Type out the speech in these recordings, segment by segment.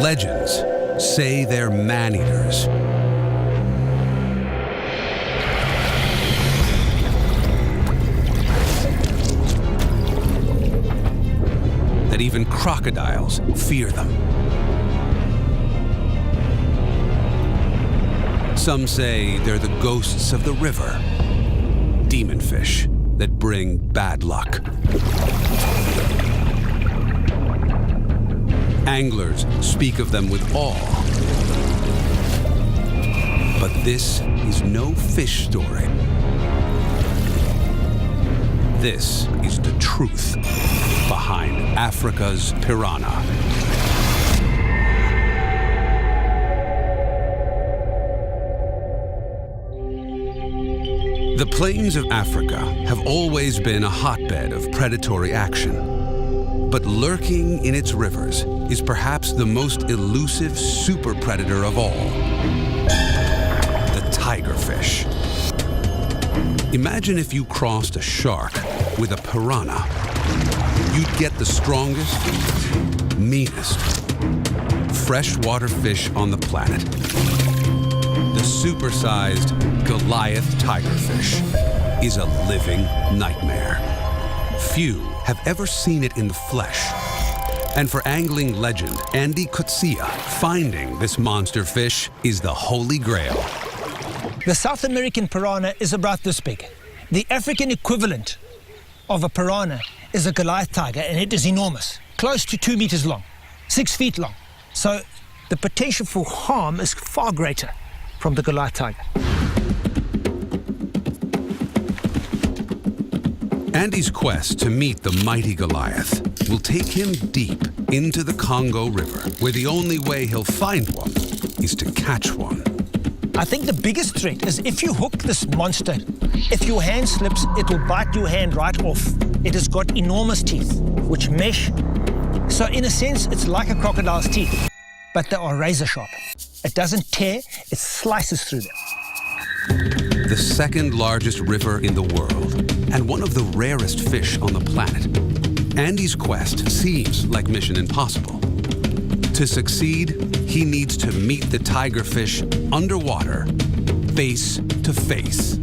Legends say they're man-eaters. That even crocodiles fear them. Some say they're the ghosts of the river, demon fish that bring bad luck. Anglers speak of them with awe. But this is no fish story. This is the truth behind Africa's piranha. The plains of Africa have always been a hotbed of predatory action. But lurking in its rivers is perhaps the most elusive super predator of all, the tigerfish. Imagine if you crossed a shark with a piranha. You'd get the strongest, meanest, freshwater fish on the planet. The supersized Goliath Tigerfish is a living nightmare. Few have ever seen it in the flesh. And for angling legend Andy Coetzee, finding this monster fish is the holy grail. The South American piranha is about this big. The African equivalent of a piranha is a Goliath tiger, and it is enormous, close to 2 meters long, 6 feet long. So the potential for harm is far greater from the Goliath tiger. Andy's quest to meet the mighty Goliath will take him deep into the Congo River, where the only way he'll find one is to catch one. I think the biggest threat is if you hook this monster, if your hand slips, it will bite your hand right off. It has got enormous teeth, which mesh. So in a sense, it's like a crocodile's teeth, but they are razor sharp. It doesn't tear, it slices through them. The second largest river in the world, and one of the rarest fish on the planet. Andy's quest seems like mission impossible. To succeed, he needs to meet the tigerfish underwater, face to face.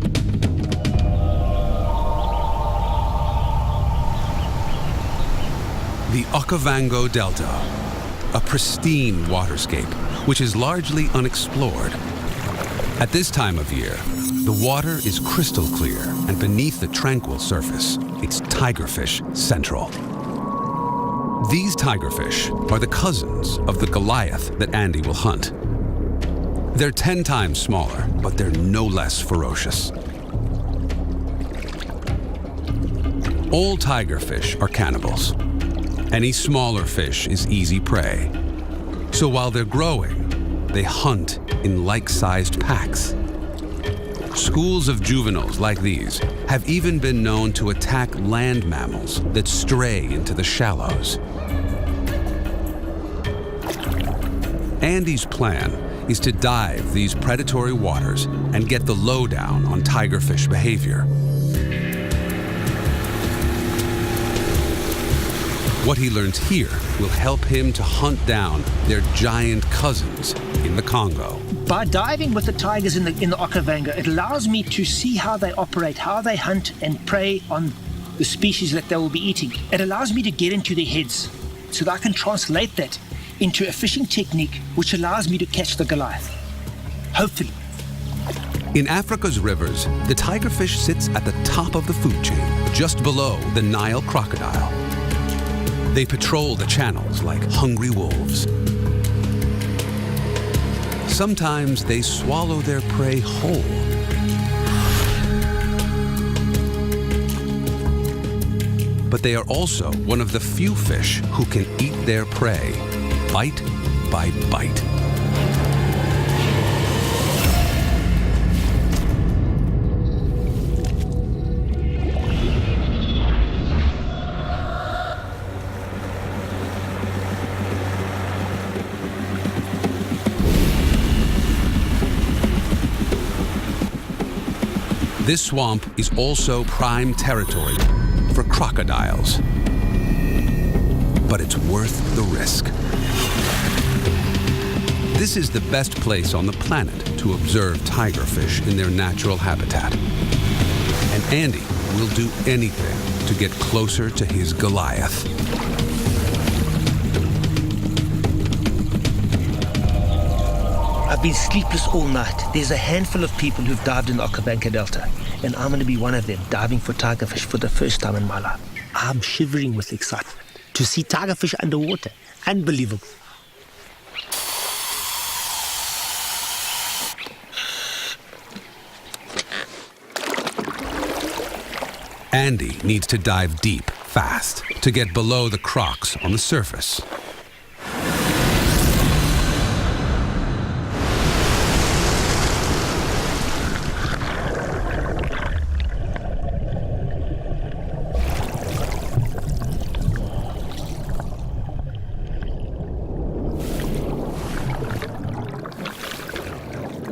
The Okavango Delta, a pristine waterscape which is largely unexplored. At this time of year, the water is crystal clear, and beneath the tranquil surface, it's tigerfish central. These tigerfish are the cousins of the Goliath that Andy will hunt. They're 10 times smaller, but they're no less ferocious. All tigerfish are cannibals. Any smaller fish is easy prey. So while they're growing, they hunt in like-sized packs. Schools of juveniles like these have even been known to attack land mammals that stray into the shallows. Andy's plan is to dive these predatory waters and get the lowdown on tigerfish behavior. What he learns here will help him to hunt down their giant cousins in the Congo. By diving with the tigers in the Okavango, it allows me to see how they operate, how they hunt and prey on the species that they will be eating. It allows me to get into their heads so that I can translate that into a fishing technique which allows me to catch the Goliath, hopefully. In Africa's rivers, the tigerfish sits at the top of the food chain, just below the Nile crocodile. They patrol the channels like hungry wolves. Sometimes they swallow their prey whole. But they are also one of the few fish who can eat their prey bite by bite. This swamp is also prime territory for crocodiles. But it's worth the risk. This is the best place on the planet to observe tigerfish in their natural habitat. And Andy will do anything to get closer to his Goliath. I've been sleepless all night. There's a handful of people who've dived in the Okavango Delta, and I'm going to be one of them, diving for tigerfish for the first time in my life. I'm shivering with excitement to see tigerfish underwater. Unbelievable. Andy needs to dive deep, fast, to get below the crocs on the surface.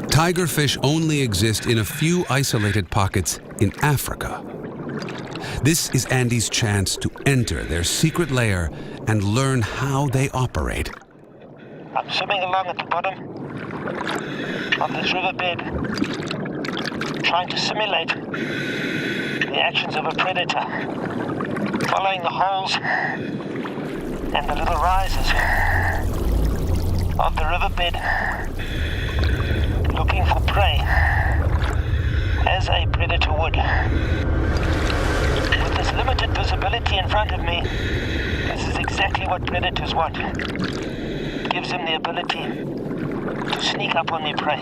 Tigerfish only exist in a few isolated pockets in Africa. This is Andy's chance to enter their secret lair and learn how they operate. I'm swimming along at the bottom of this riverbed, trying to simulate the actions of a predator, following the holes and the little rises of the riverbed, looking for prey as a predator would. With this limited visibility in front of me, this is exactly what predators want. It gives them the ability to sneak up on their prey.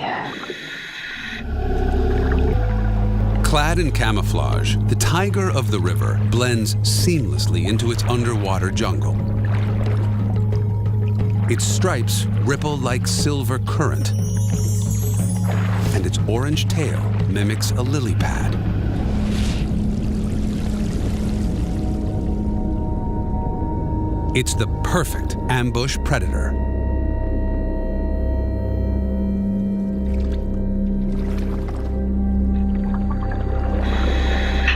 Clad in camouflage, the tiger of the river blends seamlessly into its underwater jungle. Its stripes ripple like silver current, and its orange tail mimics a lily pad. It's the perfect ambush predator.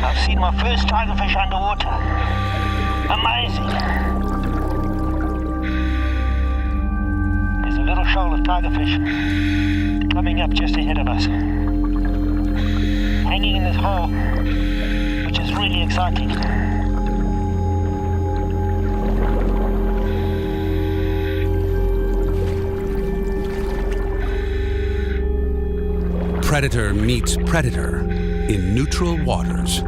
I've seen my first tigerfish underwater. Amazing. There's a little shoal of tigerfish coming up just ahead of us, hanging in this hole, which is really exciting. Predator meets predator in neutral waters.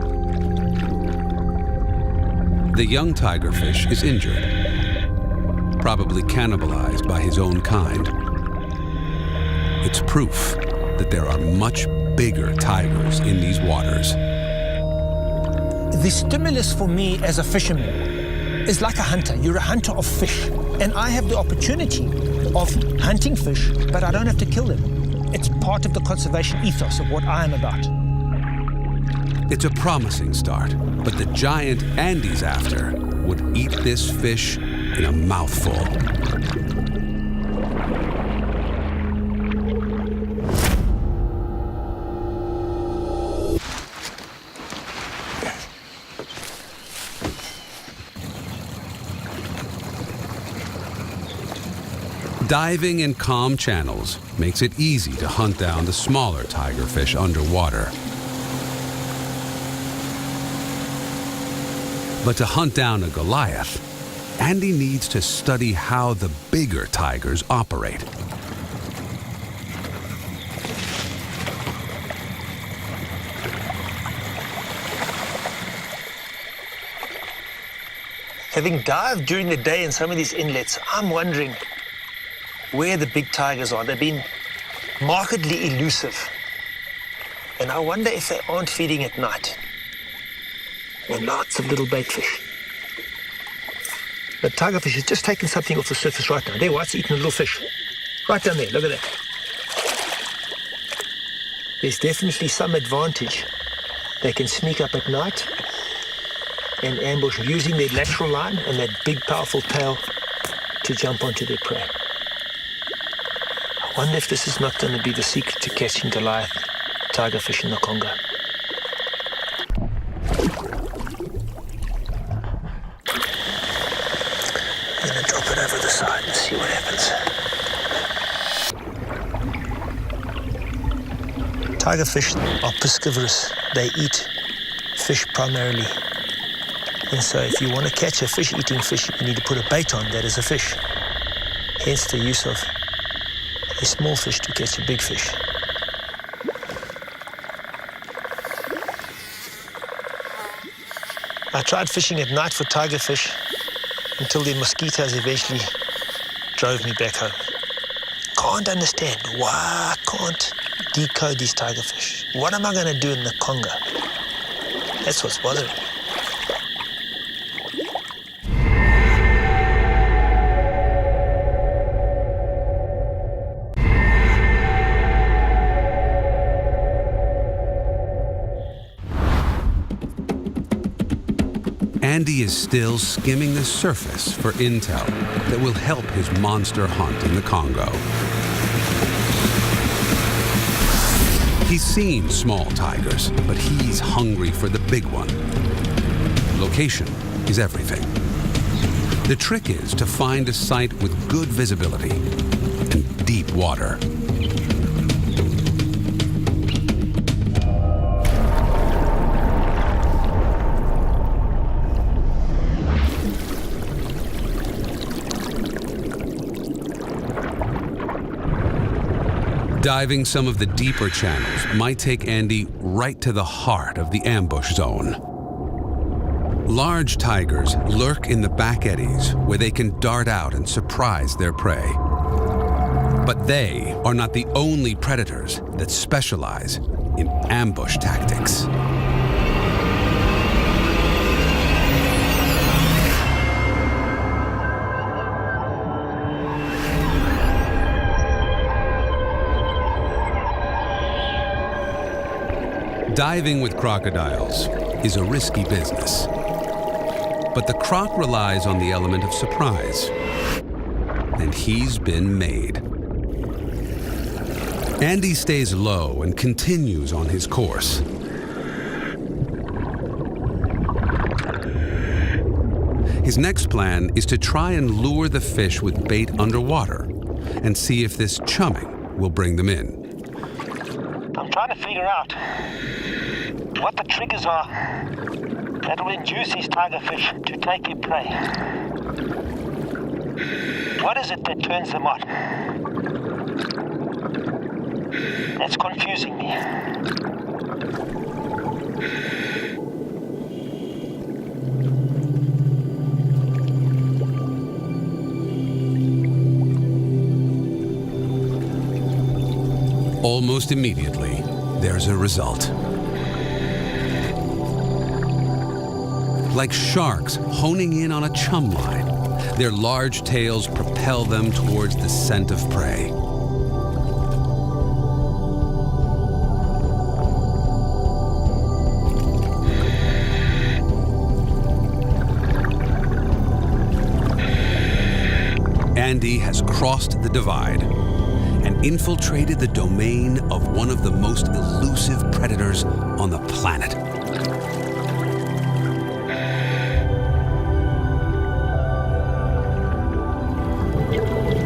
The young tigerfish is injured, probably cannibalized by his own kind. It's proof that there are much bigger tigers in these waters. The stimulus for me as a fisherman is like a hunter. You're a hunter of fish, and I have the opportunity of hunting fish, but I don't have to kill them. It's part of the conservation ethos of what I am about. It's a promising start, but the giant Andy's after would eat this fish in a mouthful. Diving in calm channels makes it easy to hunt down the smaller tigerfish underwater. But to hunt down a Goliath, Andy needs to study how the bigger tigers operate. Having dived during the day in some of these inlets, I'm wondering where the big tigers are. They've been markedly elusive. And I wonder if they aren't feeding at night. There are lots of little baitfish. The tigerfish has just taken something off the surface right now. There, it's eating a little fish. Right down there, look at that. There's definitely some advantage. They can sneak up at night and ambush using their lateral line and that big, powerful tail to jump onto their prey. I wonder if this is not going to be the secret to catching Goliath tigerfish in the Congo. I'm going to drop it over the side and see what happens. Tigerfish are piscivorous. They eat fish primarily. And so if you want to catch a fish-eating fish, you need to put a bait on that is a fish. Hence the use of a small fish to catch a big fish. I tried fishing at night for tigerfish until the mosquitoes eventually drove me back home. Can't understand why I can't decode these tigerfish. What am I going to do in the Congo? That's what's bothering me. Andy is still skimming the surface for intel that will help his monster hunt in the Congo. He's seen small tigers, but he's hungry for the big one. Location is everything. The trick is to find a site with good visibility and deep water. Diving some of the deeper channels might take Andy right to the heart of the ambush zone. Large tigers lurk in the back eddies where they can dart out and surprise their prey. But they are not the only predators that specialize in ambush tactics. Diving with crocodiles is a risky business, but the croc relies on the element of surprise, and he's been made. Andy stays low and continues on his course. His next plan is to try and lure the fish with bait underwater and see if this chumming will bring them in. I'm trying to figure out what the triggers are that will induce these tigerfish to take their prey. What is it that turns them on? That's confusing me. Almost immediately, there's a result. Like sharks honing in on a chum line, their large tails propel them towards the scent of prey. Andy has crossed the divide and infiltrated the domain of one of the most elusive predators on the planet.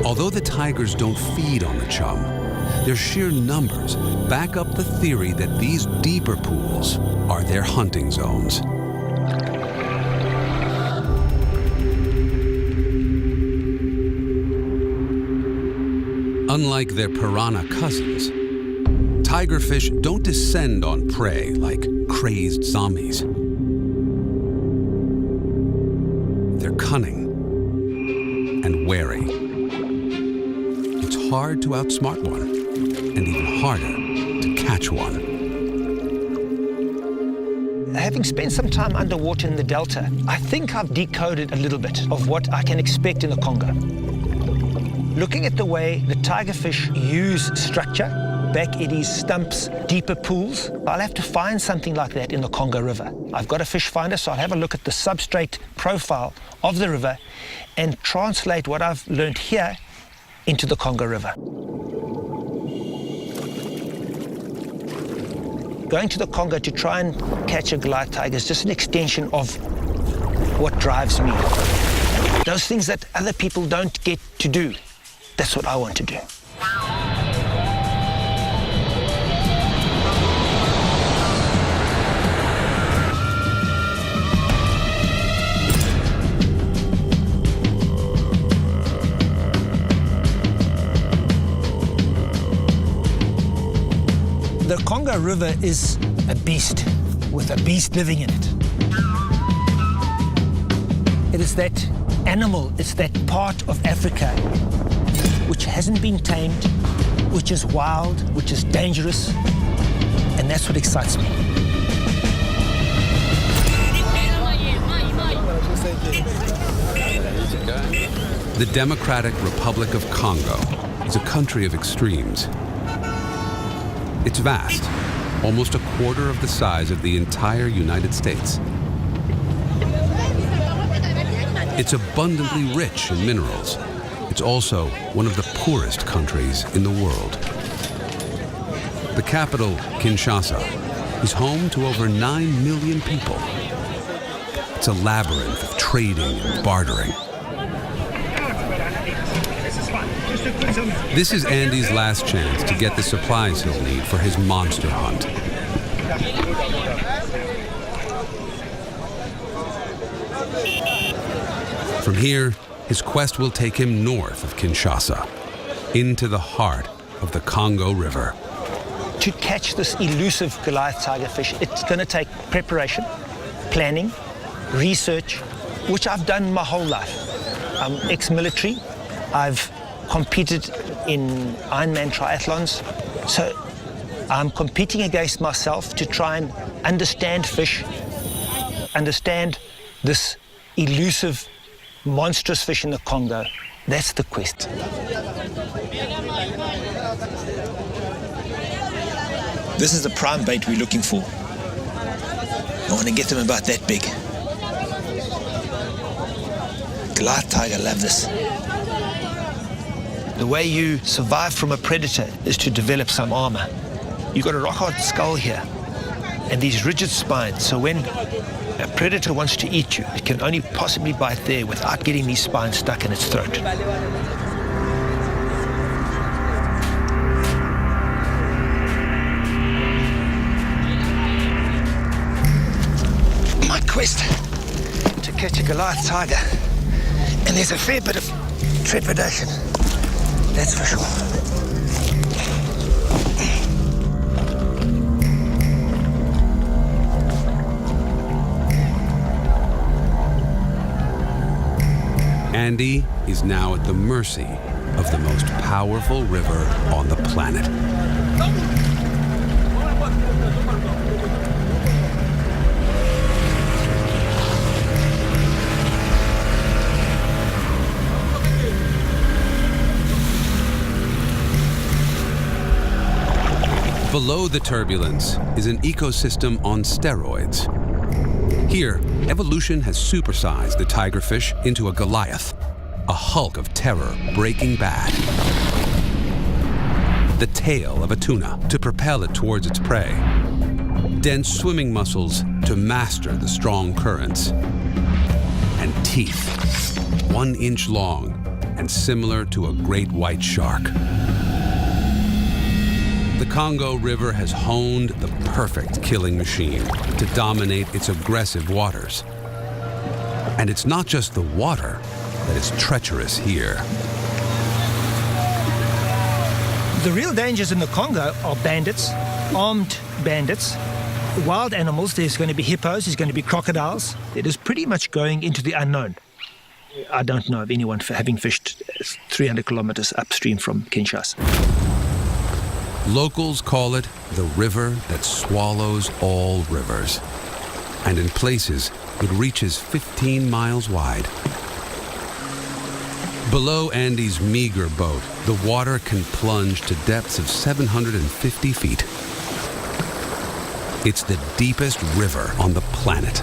Although the tigers don't feed on the chum, their sheer numbers back up the theory that these deeper pools are their hunting zones. Unlike their piranha cousins, tigerfish don't descend on prey like crazed zombies. They're cunning and wary. It's hard to outsmart one, and even harder to catch one. Having spent some time underwater in the Delta, I think I've decoded a little bit of what I can expect in the Congo. Looking at the way the tigerfish use structure, back eddies, stumps, deeper pools, I'll have to find something like that in the Congo River. I've got a fish finder, so I'll have a look at the substrate profile of the river and translate what I've learned here into the Congo River. Going to the Congo to try and catch a Goliath tiger is just an extension of what drives me. Those things that other people don't get to do. That's what I want to do. Congo River is a beast with a beast living in it. It is that animal, it's that part of Africa which hasn't been tamed, which is wild, which is dangerous, and that's what excites me. The Democratic Republic of Congo is a country of extremes. It's vast, almost a quarter of the size of the entire United States. It's abundantly rich in minerals. It's also one of the poorest countries in the world. The capital, Kinshasa, is home to over 9 million people. It's a labyrinth of trading and bartering. This is Andy's last chance to get the supplies he'll need for his monster hunt. From here, his quest will take him north of Kinshasa, into the heart of the Congo River. To catch this elusive Goliath tigerfish, it's going to take preparation, planning, research, which I've done my whole life. I'm ex-military. I've competed in Ironman triathlons. So I'm competing against myself to try and understand fish, understand this elusive, monstrous fish in the Congo. That's the quest. This is the prime bait we're looking for. I want to get them about that big. Goliath tiger love this. The way you survive from a predator is to develop some armor. You've got a rock-hard skull here and these rigid spines, so when a predator wants to eat you, it can only possibly bite there without getting these spines stuck in its throat. My quest to catch a Goliath tiger, and there's a fair bit of trepidation, that's for sure. Andy is now at the mercy of the most powerful river on the planet. Below the turbulence is an ecosystem on steroids. Here, evolution has supersized the tigerfish into a Goliath, a hulk of terror breaking bad. The tail of a tuna to propel it towards its prey. Dense swimming muscles to master the strong currents. And teeth, 1 inch long and similar to a great white shark. The Congo River has honed the perfect killing machine to dominate its aggressive waters. And it's not just the water that is treacherous here. The real dangers in the Congo are bandits, armed bandits, wild animals. There's going to be hippos, there's going to be crocodiles. It is pretty much going into the unknown. I don't know of anyone having fished 300 kilometers upstream from Kinshasa. Locals call it the river that swallows all rivers. And in places, it reaches 15 miles wide. Below Andy's meager boat, the water can plunge to depths of 750 feet. It's the deepest river on the planet.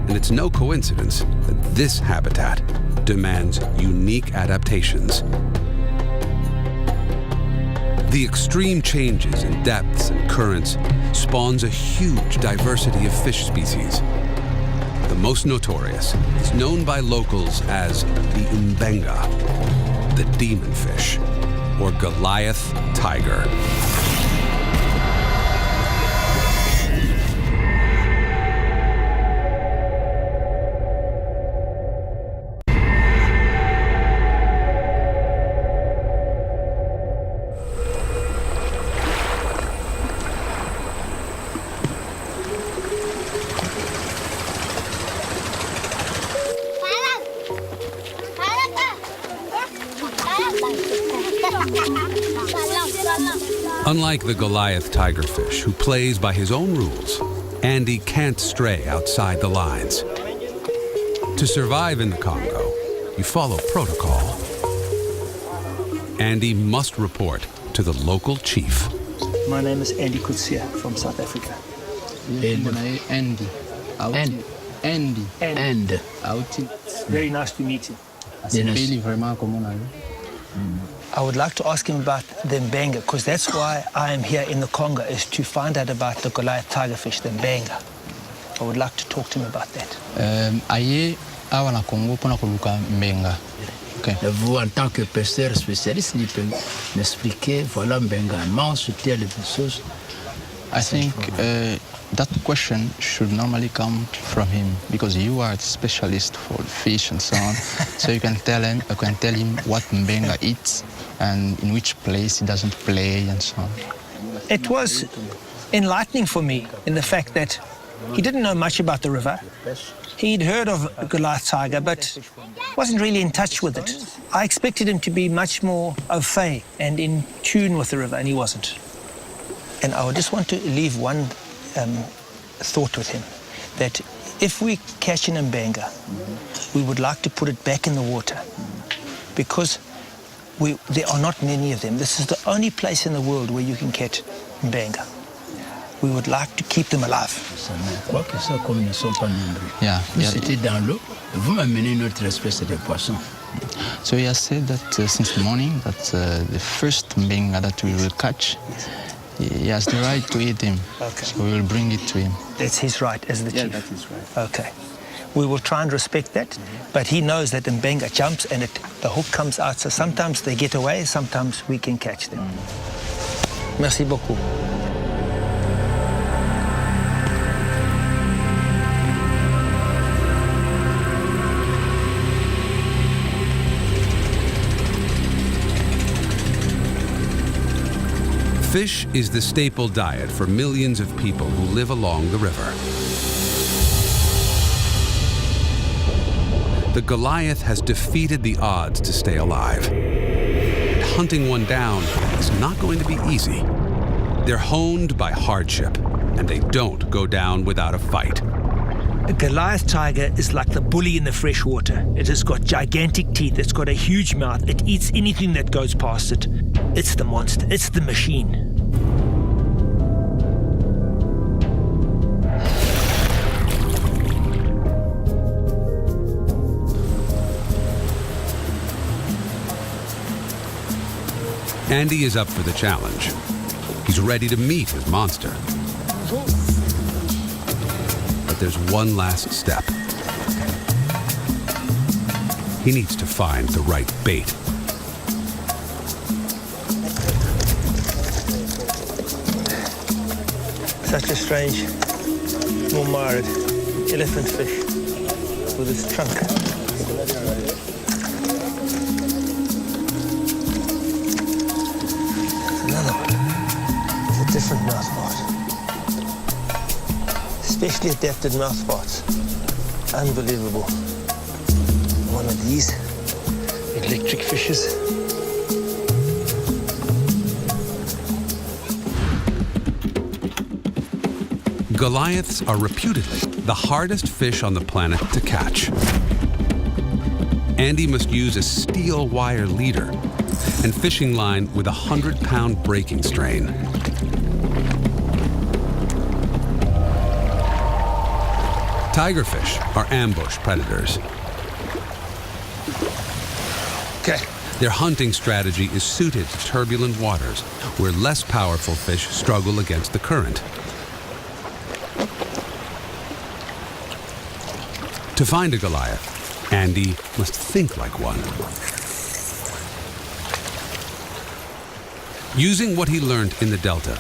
And it's no coincidence that this habitat demands unique adaptations. The extreme changes in depths and currents spawns a huge diversity of fish species. The most notorious is known by locals as the Mbenga, the demon fish, or Goliath tiger. Unlike the Goliath Tigerfish, who plays by his own rules, Andy can't stray outside the lines. To survive in the Congo, you follow protocol. Andy must report to the local chief. My name is Andy Coetzee from South Africa. Andy. Andy. And very nice to meet you. I would like to ask him about the Mbenga, because that's why I am here in the Congo, is to find out about the Goliath Tigerfish, the Mbenga. I would like to talk to him about that. Okay. Vous, en tant que pêcheur spécialiste, il peut m'expliquer, voilà, Mbenga, mange telle chose. I think that question should normally come from him, because you are a specialist for fish and so on. So you can tell him what Mbenga eats and in which place he doesn't play and so on. It was enlightening for me in the fact that he didn't know much about the river. He'd heard of Goliath Tiger, but wasn't really in touch with it. I expected him to be much more au fait and in tune with the river, and he wasn't. And I would just want to leave one thought with him, that if we catch an Mbenga, we would like to put it back in the water, because there are not many of them. This is the only place in the world where you can catch Mbenga. We would like to keep them alive. Yeah. C'était dans l'eau. Vous m'amenez une autre espèce de poisson. So he has said that since the morning, that the first Mbenga that we will catch, he has the right to eat him. Okay. So we will bring it to him. That's his right as the chief. that is right. Okay. We will try and respect that, but he knows that the Mbenga jumps and the hook comes out. So sometimes they get away, sometimes we can catch them. Merci beaucoup. Fish is the staple diet for millions of people who live along the river. The Goliath has defeated the odds to stay alive. Hunting one down is not going to be easy. They're honed by hardship, and they don't go down without a fight. A Goliath tiger is like the bully in the fresh water. It has got gigantic teeth, it's got a huge mouth, it eats anything that goes past it. It's the monster, it's the machine. Andy is up for the challenge. He's ready to meet his monster. But there's one last step. He needs to find the right bait. Such a strange, marmored elephant fish with its trunk. Another one. It's a different mouthpart. Specially adapted mouthparts. Unbelievable. One of these electric fishes. Goliaths are reputedly the hardest fish on the planet to catch. Andy must use a steel wire leader and fishing line with a 100-pound breaking strain. Tigerfish are ambush predators. Okay. Their hunting strategy is suited to turbulent waters where less powerful fish struggle against the current. To find a Goliath, Andy must think like one. Using what he learned in the Delta,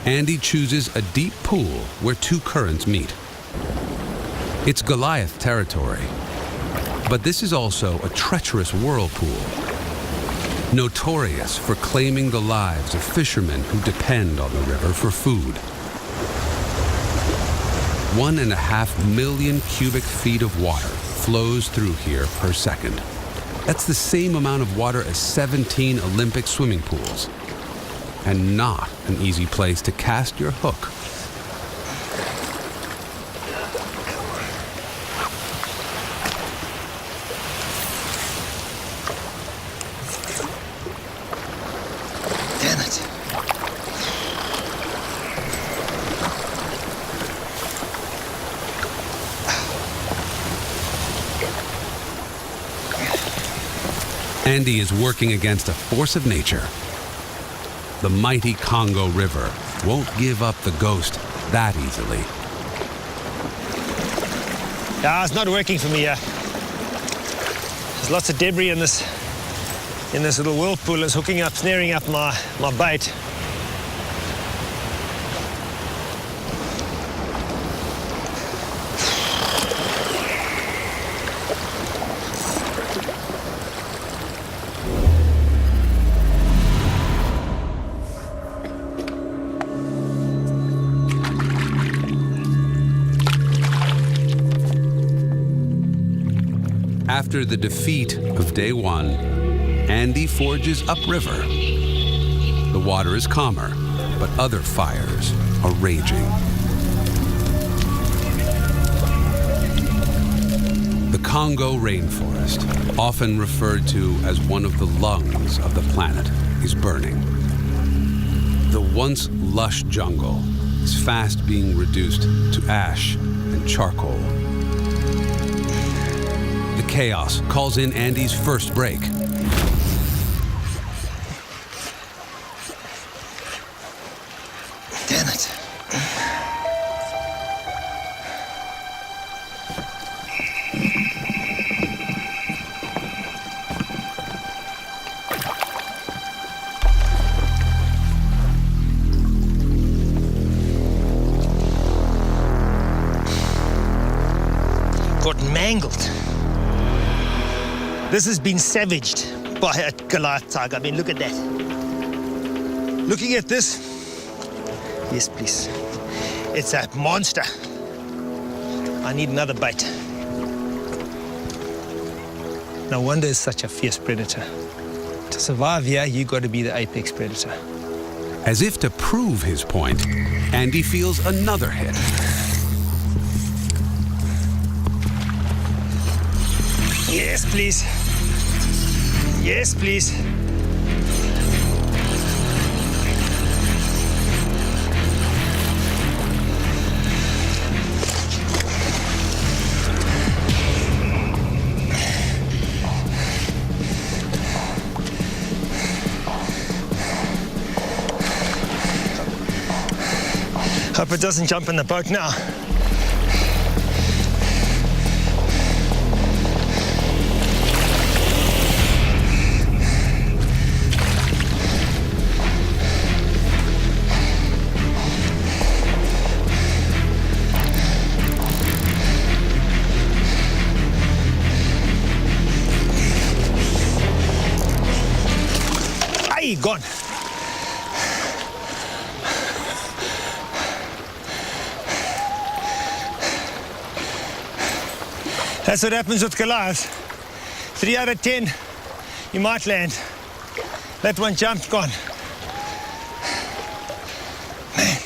Andy chooses a deep pool where two currents meet. It's Goliath territory, but this is also a treacherous whirlpool, notorious for claiming the lives of fishermen who depend on the river for food. 1.5 million cubic feet of water flows through here per second. That's the same amount of water as 17 Olympic swimming pools. and not an easy place to cast your hook. Damn it. Andy is working against a force of nature. The mighty Congo River won't give up the ghost that easily. Yeah, it's not working for me here. There's lots of debris in this little whirlpool. It's hooking up, snaring up my bait. After the defeat of day one, Andy forges upriver. The water is calmer, but other fires are raging. The Congo rainforest, often referred to as one of the lungs of the planet, is burning. The once lush jungle is fast being reduced to ash and charcoal. The chaos calls in Andy's first break. Damn it. Got mangled. This has been savaged by a Goliath tiger. I mean, look at that. Looking at this, yes, please. It's a monster. I need another bite. No wonder it's such a fierce predator. To survive here, you got to be the apex predator. As if to prove his point, Andy feels another hit. Yes, please. Yes, please. Hope it doesn't jump in the boat now. Aye, gone. That's what happens with Goliath. 3 out of 10, you might land. That one jumped, gone. Man.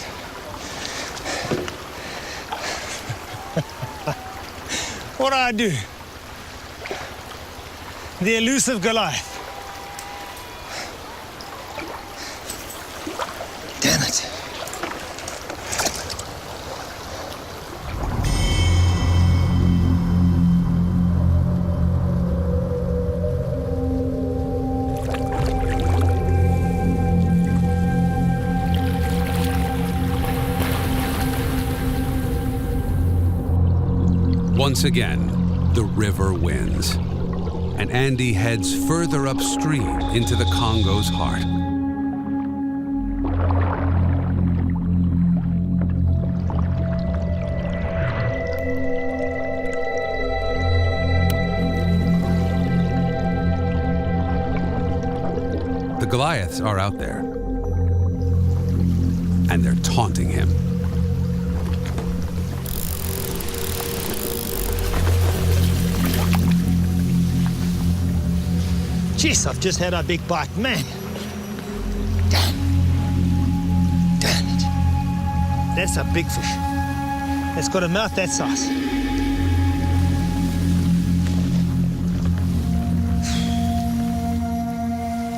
What do I do? The elusive Goliath. Damn it. Once again, the river wins, and Andy heads further upstream into the Congo's heart. The Goliaths are out there, and they're taunting him. Jeez, I've just had a big bite, man. Damn. that's a big fish. It's got a mouth that size.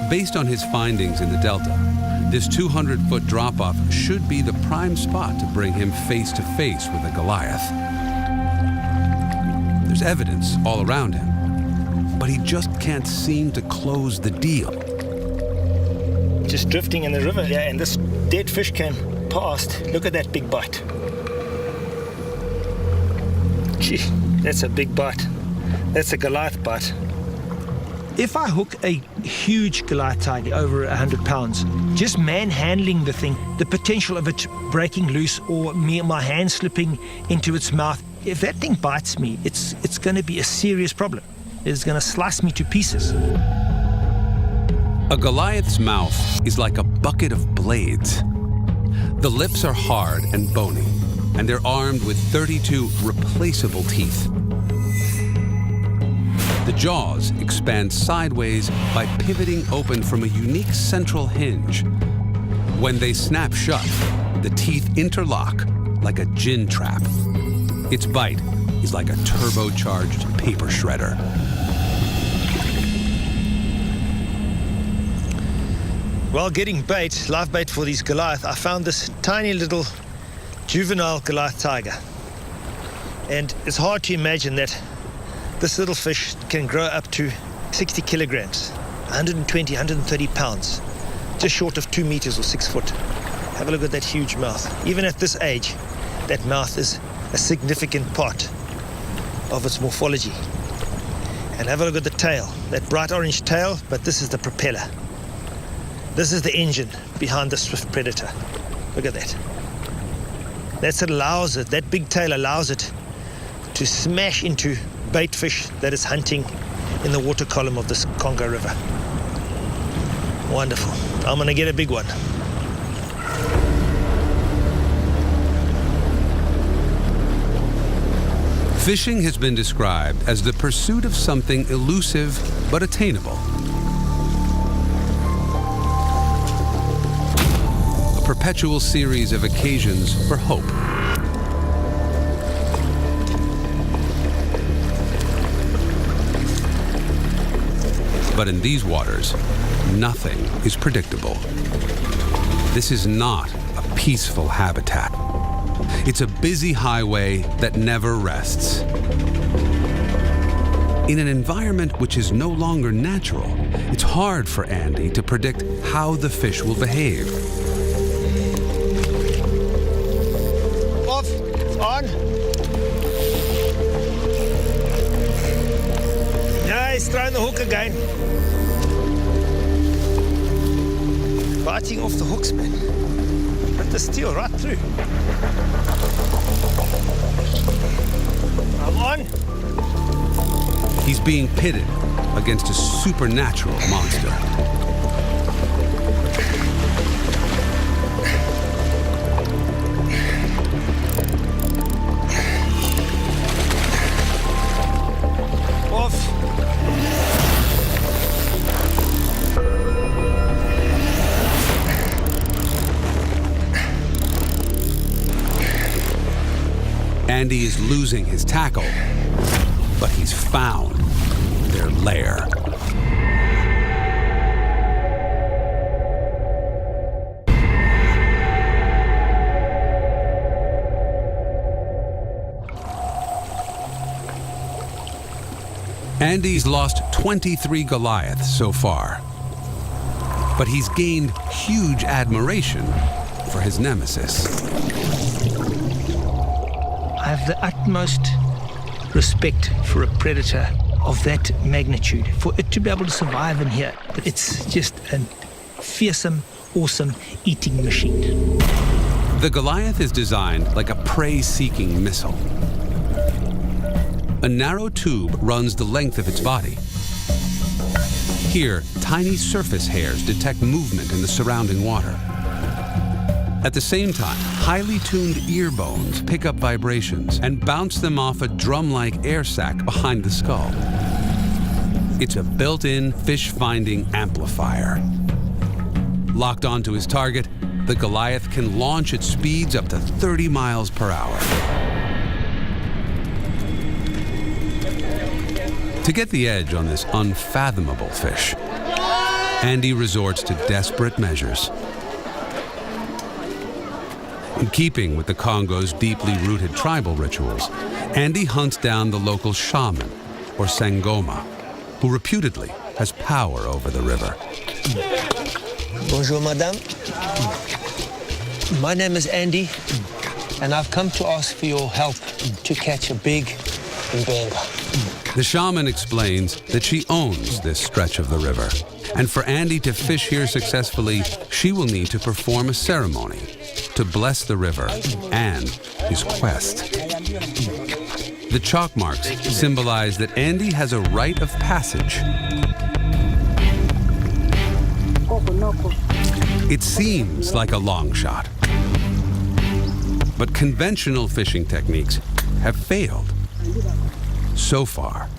Based on his findings in the Delta, this 200-foot drop-off should be the prime spot to bring him face-to-face with a Goliath. There's evidence all around him, but he just can't seem to close the deal. Just drifting in the river, yeah, and this dead fish came past. Look at that big bite. Gee, that's a big bite. That's a Goliath bite. If I hook a huge Goliath tiger over 100 pounds, just manhandling the thing, the potential of it breaking loose or my hand slipping into its mouth, if that thing bites me, it's going to be a serious problem. It's going to slice me to pieces. A Goliath's mouth is like a bucket of blades. The lips are hard and bony, and they're armed with 32 replaceable teeth. The jaws expand sideways by pivoting open from a unique central hinge. When they snap shut, the teeth interlock like a gin trap. Its bite is like a turbocharged paper shredder. While getting bait, live bait for these Goliath, I found this tiny little juvenile Goliath tiger. And it's hard to imagine that this little fish can grow up to 60 kilograms, 120, 130 pounds, just short of 2 meters or 6 foot. Have a look at that huge mouth. Even at this age, that mouth is a significant part of its morphology. And have a look at the tail, that bright orange tail, but this is the propeller. This is the engine behind the swift predator. Look at that. That allows it, that big tail allows it to smash into bait fish that is hunting in the water column of this Congo River. Wonderful. I'm going to get a big one. Fishing has been described as the pursuit of something elusive but attainable. A perpetual series of occasions for hope. But in these waters, nothing is predictable. This is not a peaceful habitat. It's a busy highway that never rests. In an environment which is no longer natural, it's hard for Andy to predict how the fish will behave. Off, on. Yeah, he's throwing the hook again. Biting off the hooks, man. Put the steel right through. I'm on. He's being pitted against a supernatural monster. Andy is losing his tackle, but he's found their lair. Andy's lost 23 Goliaths so far, but he's gained huge admiration for his nemesis. I have the utmost respect for a predator of that magnitude. For it to be able to survive in here, it's just a fearsome, awesome eating machine. The Goliath is designed like a prey-seeking missile. A narrow tube runs the length of its body. Here, tiny surface hairs detect movement in the surrounding water. At the same time, highly tuned ear bones pick up vibrations and bounce them off a drum-like air sac behind the skull. It's a built-in fish-finding amplifier. Locked onto his target, the Goliath can launch at speeds up to 30 miles per hour. To get the edge on this unfathomable fish, Andy resorts to desperate measures. In keeping with the Congo's deeply rooted tribal rituals, Andy hunts down the local shaman, or sangoma, who reputedly has power over the river. Bonjour, madame. My name is Andy, and I've come to ask for your help to catch a big mbenga. The shaman explains that she owns this stretch of the river, and for Andy to fish here successfully, she will need to perform a ceremony to bless the river and his quest. The chalk marks symbolize that Andy has a rite of passage. It seems like a long shot, but conventional fishing techniques have failed so far.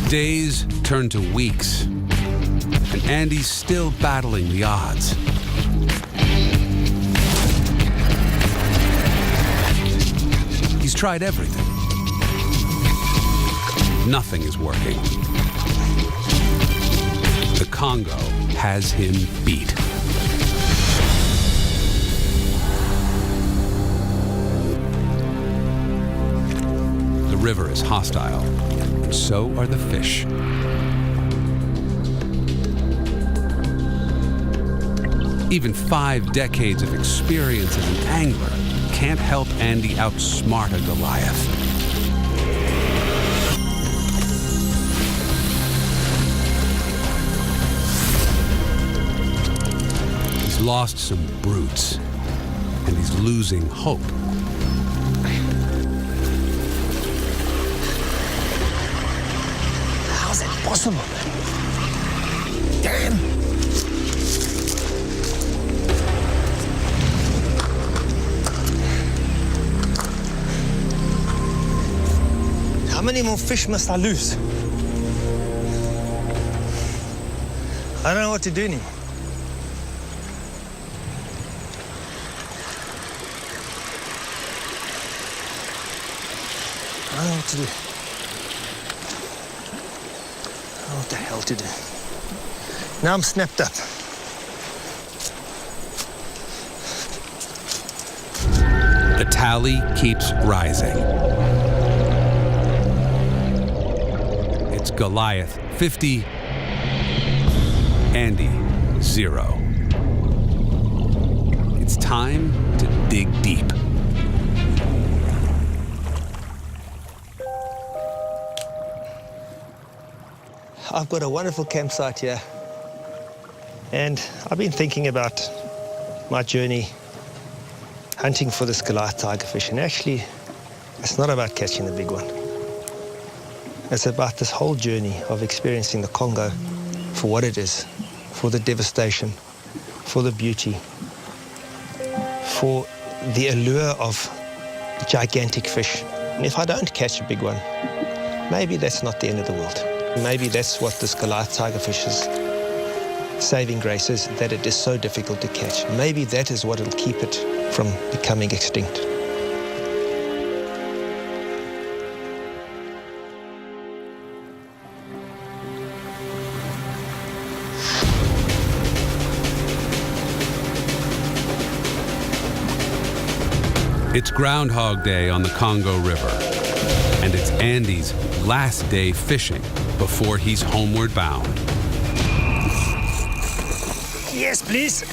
Days turn to weeks, and Andy's still battling the odds. He's tried everything. Nothing is working. The Congo has him beat. The river is hostile. So are the fish. Even 5 decades of experience as an angler can't help Andy outsmart a Goliath. He's lost some brutes, and he's losing hope. How's that possible? Damn! How many more fish must I lose? I don't know what to do anymore. I don't know what to do. What the hell to do? Now I'm snapped up. The tally keeps rising. It's Goliath 50, Andy 0. It's time to dig deep. I've got a wonderful campsite here, and I've been thinking about my journey hunting for this Goliath tigerfish, and actually it's not about catching the big one. It's about this whole journey of experiencing the Congo for what it is, for the devastation, for the beauty, for the allure of gigantic fish. And if I don't catch a big one, maybe that's not the end of the world. Maybe that's what this Goliath tigerfish's saving grace is, that it is so difficult to catch. Maybe that is what will keep it from becoming extinct. It's Groundhog Day on the Congo River, and it's Andy's last day fishing before he's homeward bound. Yes, please.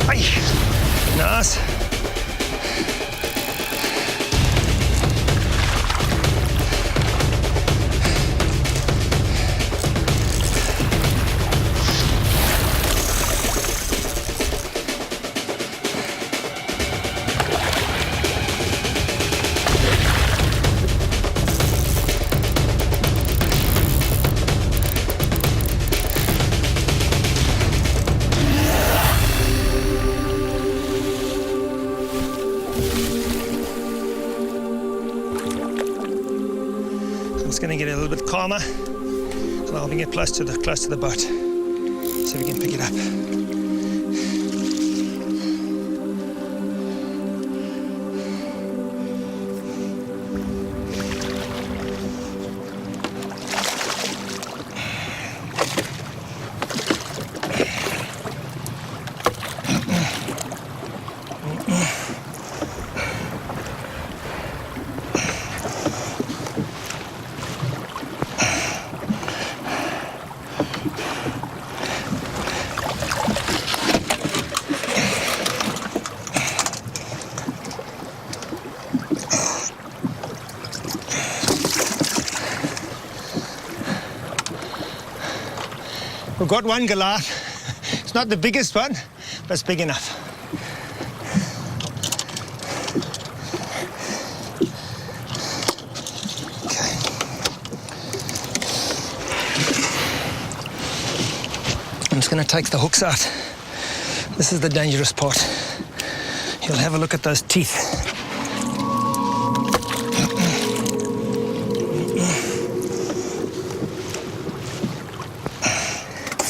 Ay, nice. It's going to get a little bit calmer, and I'll bring it close to the boat so we can pick it up. We've got one Goliath. It's not the biggest one, but it's big enough. Okay. I'm just going to take the hooks out. This is the dangerous part. You'll have a look at those teeth.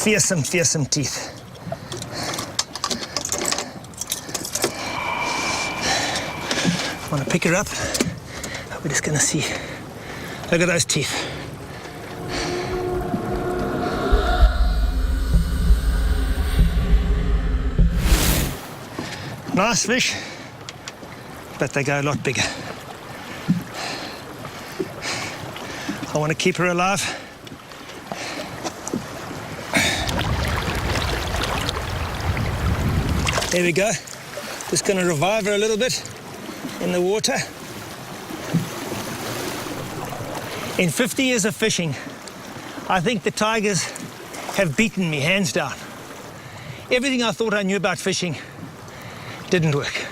Fearsome teeth. I want to pick her up. We're just going to see. Look at those teeth. Nice fish, but they go a lot bigger. I want to keep her alive. There we go. Just going to revive her a little bit in the water. In 50 years of fishing, I think the tigers have beaten me, hands down. Everything I thought I knew about fishing didn't work.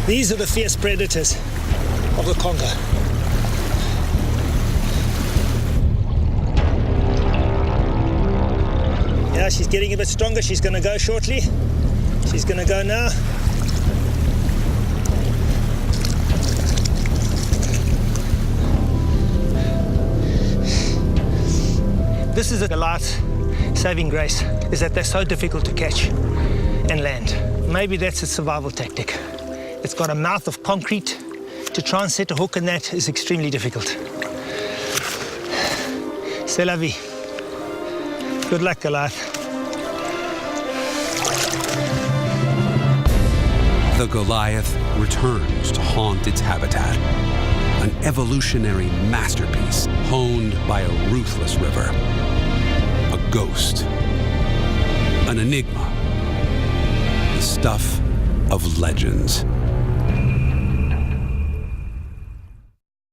These are the fierce predators of the Congo. Yeah, she's getting a bit stronger. She's going to go shortly. She's going to go now. This is a Goliath's saving grace, is that they're so difficult to catch and land. Maybe that's its survival tactic. It's got a mouth of concrete. To try and set a hook in that is extremely difficult. C'est la vie. Good luck, Goliath. The Goliath returns to haunt its habitat, an evolutionary masterpiece honed by a ruthless river, a ghost, an enigma, the stuff of legends.